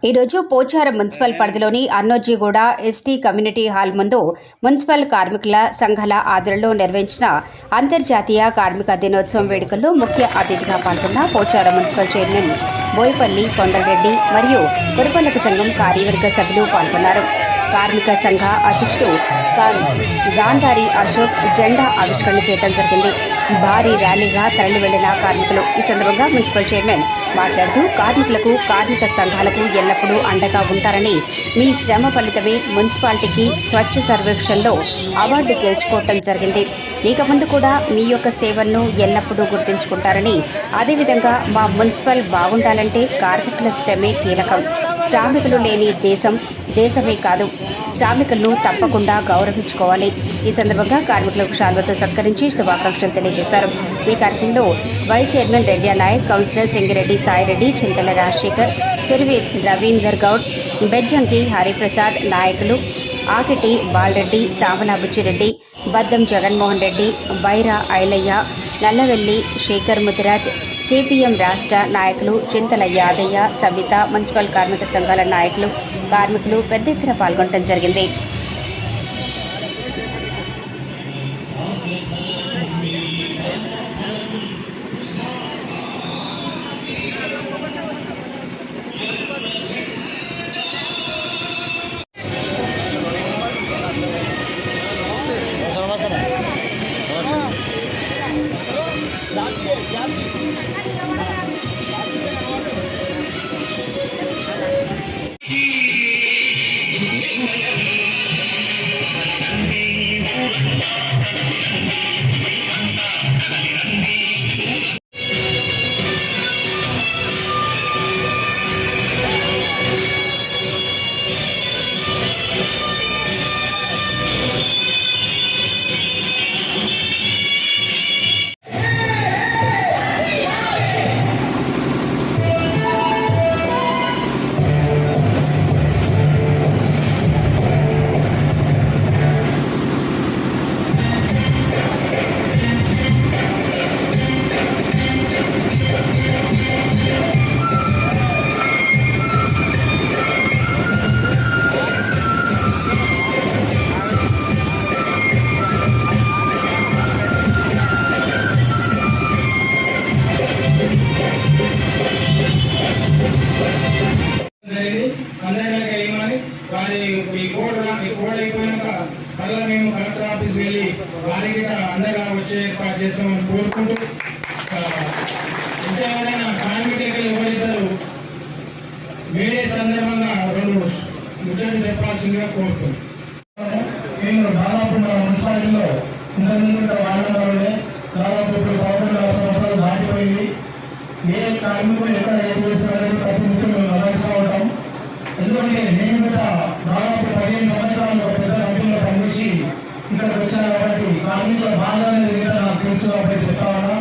ఈరోజు పోచారం మున్సిపల్ పరిధిలోని Annojiguda ST community hall ముందు మున్సిపల్ కార్మికుల సంఘాల ఆధ్వర్యంలో నిర్వహించిన అంతర్జాతీయ కార్మిక దినోత్సవం వేడుకల్లో ముఖ్య అతిథిగా పాల్గొన్న పోచారం మున్సిపల్ చైర్మన్ బోయపల్లి కొండలరెడ్డి మరియు పురపాలక సంఘం కార్యవర్గ సభ్యులు పాల్గొన్నారు. కార్మిక సంఘ అధ్యక్షుడు గాంధారి అశోక్ జెండా ఆవిష్కరణ చేయడం జరిగింది. భారీ ర్యాలీగా తరలి వెళ్లిన కార్మికులు ఈ సందర్భంగా మున్సిపల్ చైర్మన్ మాట్లాడుతూ కార్మికులకు కార్మిక సంఘాలకు ఎల్లప్పుడూ అండగా ఉంటారని, మీ శ్రమ ఫలితమే మున్సిపాలిటీకి స్వచ్ఛ సర్వేక్షణలో అవార్డు గెలుచుకోవటం జరిగింది. ఇక ముందు కూడా మీ యొక్క సేవలను ఎల్లప్పుడూ గుర్తుంచుకుంటారని, అదేవిధంగా మా మున్సిపల్ బాగుండాలంటే కార్మికుల శ్రమే కీలకం. శ్రామికులు లేని దేశమే కాదు, శ్రామికులను తప్పకుండా గౌరవించుకోవాలి. ఈ సందర్భంగా కార్మికులకు శాల్వతో సత్కరించి శుభాకాంక్షలు తెలియజేశారు. ఈ కార్యక్రమంలో vice chairman Reddy Nayak, councillor Singireddy Saireddy, Chinthala Rajasekhar, Suravi Ravinder Goud, Bejjanki Hariprasad, నాయకులు ఆకిటి బాలరెడ్డి, సామల బుచ్చిరెడ్డి, బద్దం జగన్మోహన్ రెడ్డి, బైరా ఐలయ్య, నల్లవెల్లి శేఖర్ ముదిరాజ్, సిపిఎం రాష్ట్ర నాయకులు చింతల యాదయ్య, సవిత, మున్సిపల్ కార్మిక సంఘాల నాయకులు, కార్మికులు పెద్ద ఎత్తున పాల్గొనడం జరిగింది. మేము కలెక్టర్ ఆఫీస్ వెళ్ళి వారికి అందరిగా వచ్చే ఏర్పాటు చేస్తామని కోరుకుంటూ, ఇంకా ఎవరైనా కార్మికులకి ఇవ్వలేరు వేరే సందర్భంగా రెండు ముచ్చట్లు చెప్పాల్సిందిగా కోరుతున్నాం. మేము దాదాపు మన మున్సిపాలిటీలో ఇంతకుముందు వాహనాలే దాదాపు ఇప్పుడు 11 సంవత్సరాలు దాటిపోయింది. ఏ కార్మికులు ఎక్కడ ఏం చేస్తారనేది ప్రతి ముఖ్యం మేము గమనిస్తూ ఉంటాం. ఎందుకంటే నేను కూడా దాదాపు 15 సంవత్సరాలు పెద్ద కంపెనీలో పనిచేసి ఇక్కడికి వచ్చాను కాబట్టి కార్మికుల బాధ అనేది నాకు తెలుసు కాబట్టి చెప్తా ఉన్నా.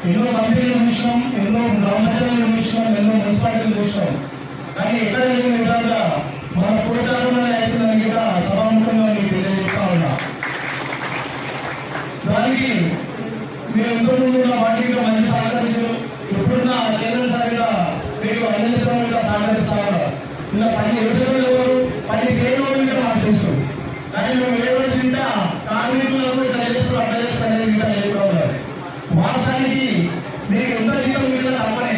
ఎన్నో కంపెనీలు చూసినాం, ఎన్నో గ్రామ పంచాయతీలు చూసినాం, ఎన్నో మున్సిపాలిటీలు చూసినాం. కానీ ఎక్కడ లేని విధాలుగా మన పోచారంలోనే అవుతుందని కూడా సభాముఖంగా మీకు తెలియజేస్తా ఉన్నా. దానికి మీరు ఎంతో ముందు వాటికి మంచి సహకరించారు. ఇప్పుడున్న చైర్మన్ సార్ కూడా మీకు అన్ని సహకరిస్తా ఉన్నారు. ఇలా పని యోచనలు ఎవరు పని చేయడం కూడా నాకు తెలుసు. కానీ మేము ఏ రోజు ఇంకా కార్మికులకు ఇట్లా చేస్తారు అట్లా చేస్తారు అనేది ఇంకా చెప్పుకోవాలి. వాస్తవానికి మీకు ఎంత జీతం ఇచ్చారు తప్పనే,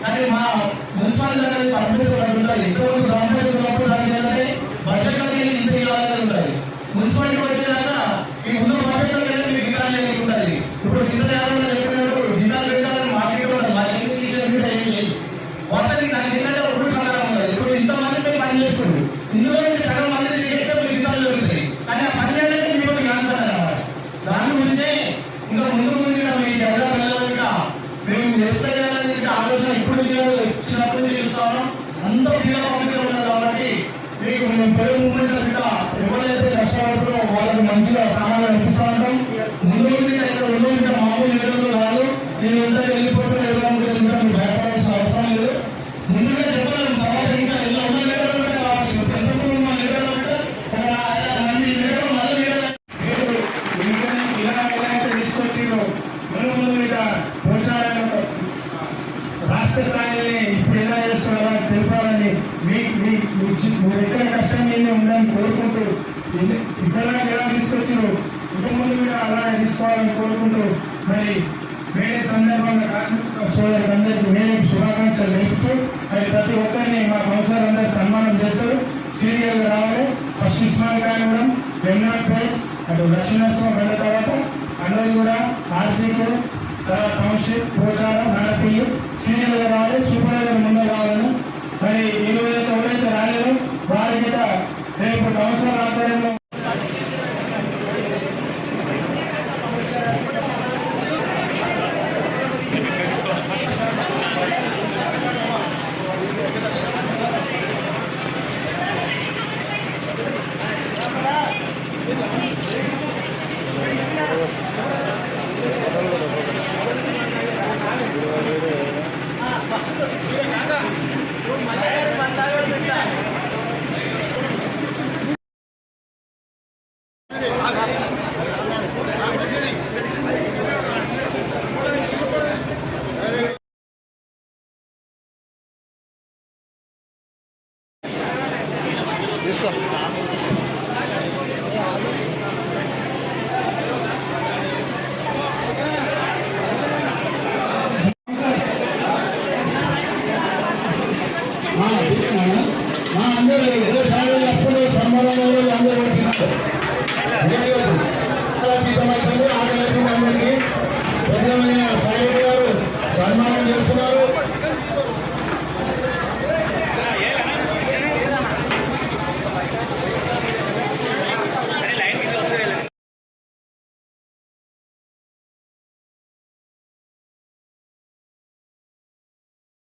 కానీ మా మున్సిపాలిటీ అనేది కంపెనీతో ఉంటుంది. ఎంతోమంది గ్రామ పంచాయతీ ఉన్నప్పుడు దానికి ఏంటంటే బడ్జెట్ కోరుకుంటూ మరి మేడే సందర్భంగా కార్మిక సోదరులందరికీ మేడే శుభాకాంక్షలు తెలుపుతూ మరి ప్రతి ఒక్కరిని మా కౌన్సిలర్ సన్మానం చేస్తారు. సీరియల్గా రావాలి. ఫస్ట్ ఇస్మాయిల్ ఖాన్ కూడా వెంగనాథ్పేట్ అటు లక్ష్మీనరసింహ వెళ్ళిన తర్వాత అన్నోళ్ళు కూడా ఆర్సీకు తర్వాత టౌన్షిప్ పోచారం నాడపల్లి సీరియల్గా రావాలి. సూపర్వైజర్ ముందు రావాలని మరి ఎవరైతే రాలేదో వారి మీద రేపు కౌన్సిలర్ ఆధ్వర్యంలో తీసుకో